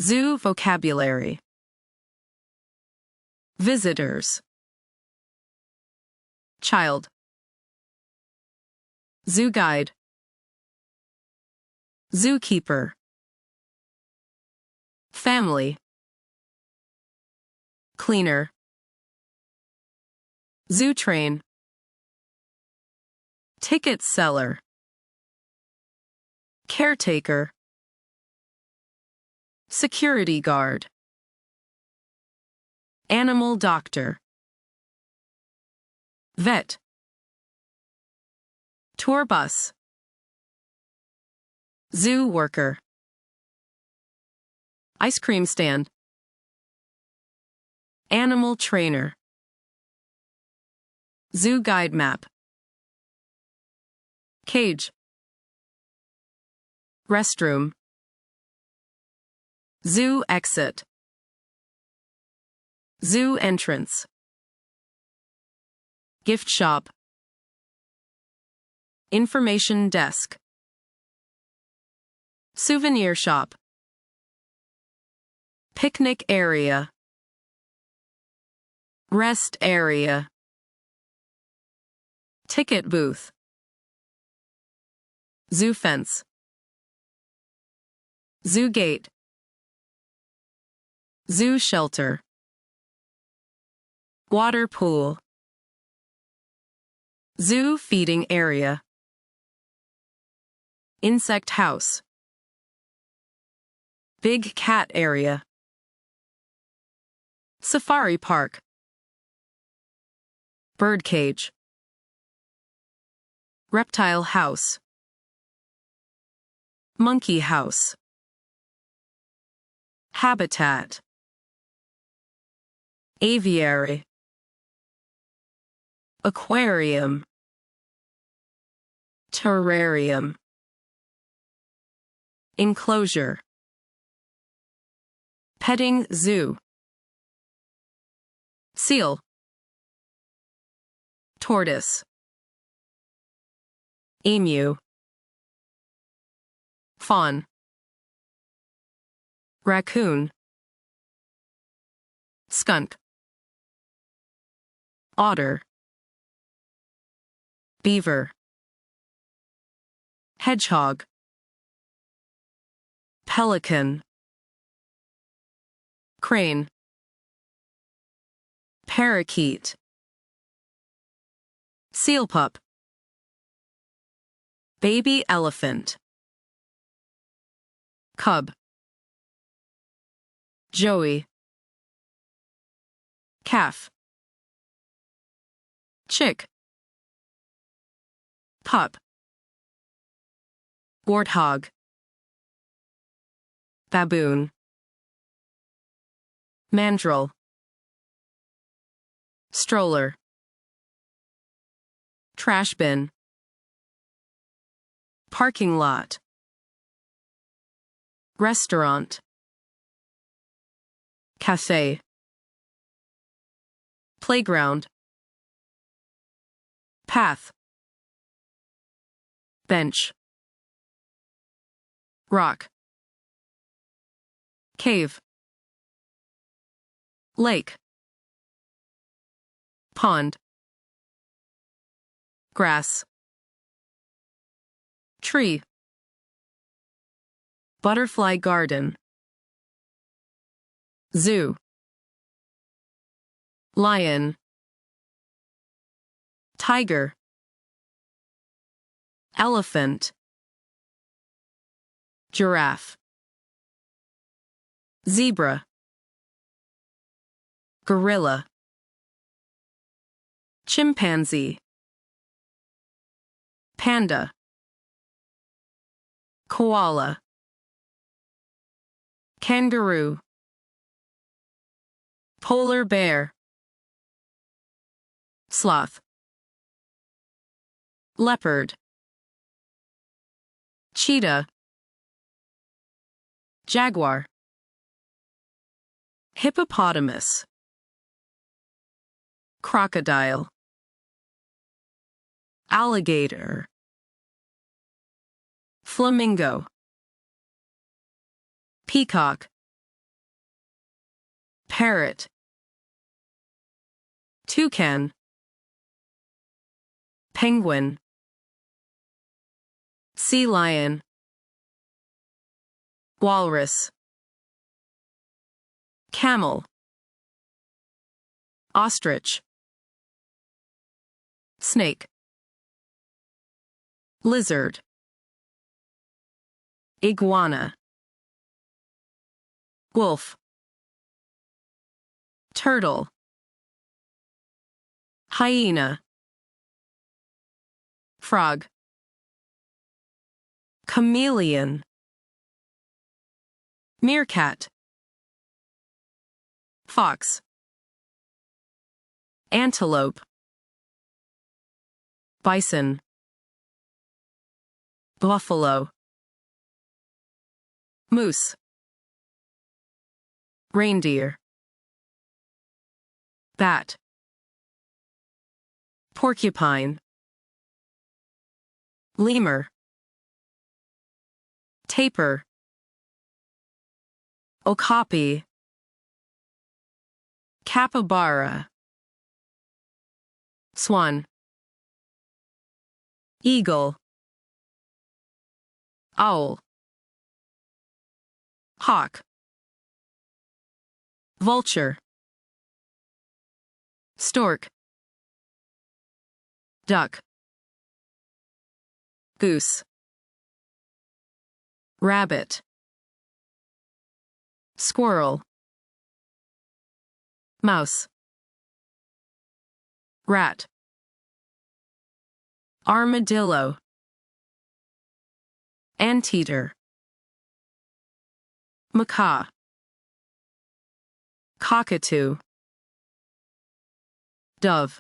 Zoo vocabulary. Visitors. Child. Zoo guide. Zookeeper. Family. Cleaner. Zoo train. Ticket seller. Caretaker. Security guard. Animal doctor. Vet. Tour bus. Zoo worker. Ice cream stand. Animal trainer. Zoo guide map. Cage. Restroom. Zoo exit. Zoo entrance. Gift shop. Information desk. Souvenir shop. Picnic area. Rest area. Ticket booth. Zoo fence. Zoo gate. Zoo shelter. Water pool. Zoo feeding area. Insect house. Big cat area. Safari park. Bird cage. Reptile house. Monkey house. Habitat. Aviary. Aquarium. Terrarium. Enclosure. Petting zoo. Seal. Tortoise. Emu. Fawn. Raccoon. Skunk. Otter. Beaver. Hedgehog. Pelican. Crane. Parakeet. Seal pup. Baby elephant. Cub. Joey. Calf. Chick. Pup. Warthog. Baboon. Mandrill. Stroller. Trash bin. Parking lot. Restaurant. Café. Playground. Path. Bench. Rock. Cave. Lake. Pond. Grass. Tree. Butterfly garden. Zoo. Lion. Tiger. Elephant. Giraffe. Zebra. Gorilla. Chimpanzee. Panda. Koala. Kangaroo. Polar bear. Sloth. Leopard. Cheetah. Jaguar. Hippopotamus. Crocodile. Alligator. Flamingo. Peacock. Parrot. Toucan. Penguin. Sea lion. Walrus. Camel. Ostrich. Snake. Lizard. Iguana. Wolf. Turtle. Hyena. Frog. Chameleon. Meerkat. Fox. Antelope. Bison. Buffalo. Moose. Reindeer. Bat. Porcupine. Lemur. Tapir. Okapi. Capybara. Swan. Eagle. Owl. Hawk. Vulture. Stork. Duck. Goose. Rabbit. Squirrel. Mouse. Rat. Armadillo. Anteater. Macaw. Cockatoo. Dove.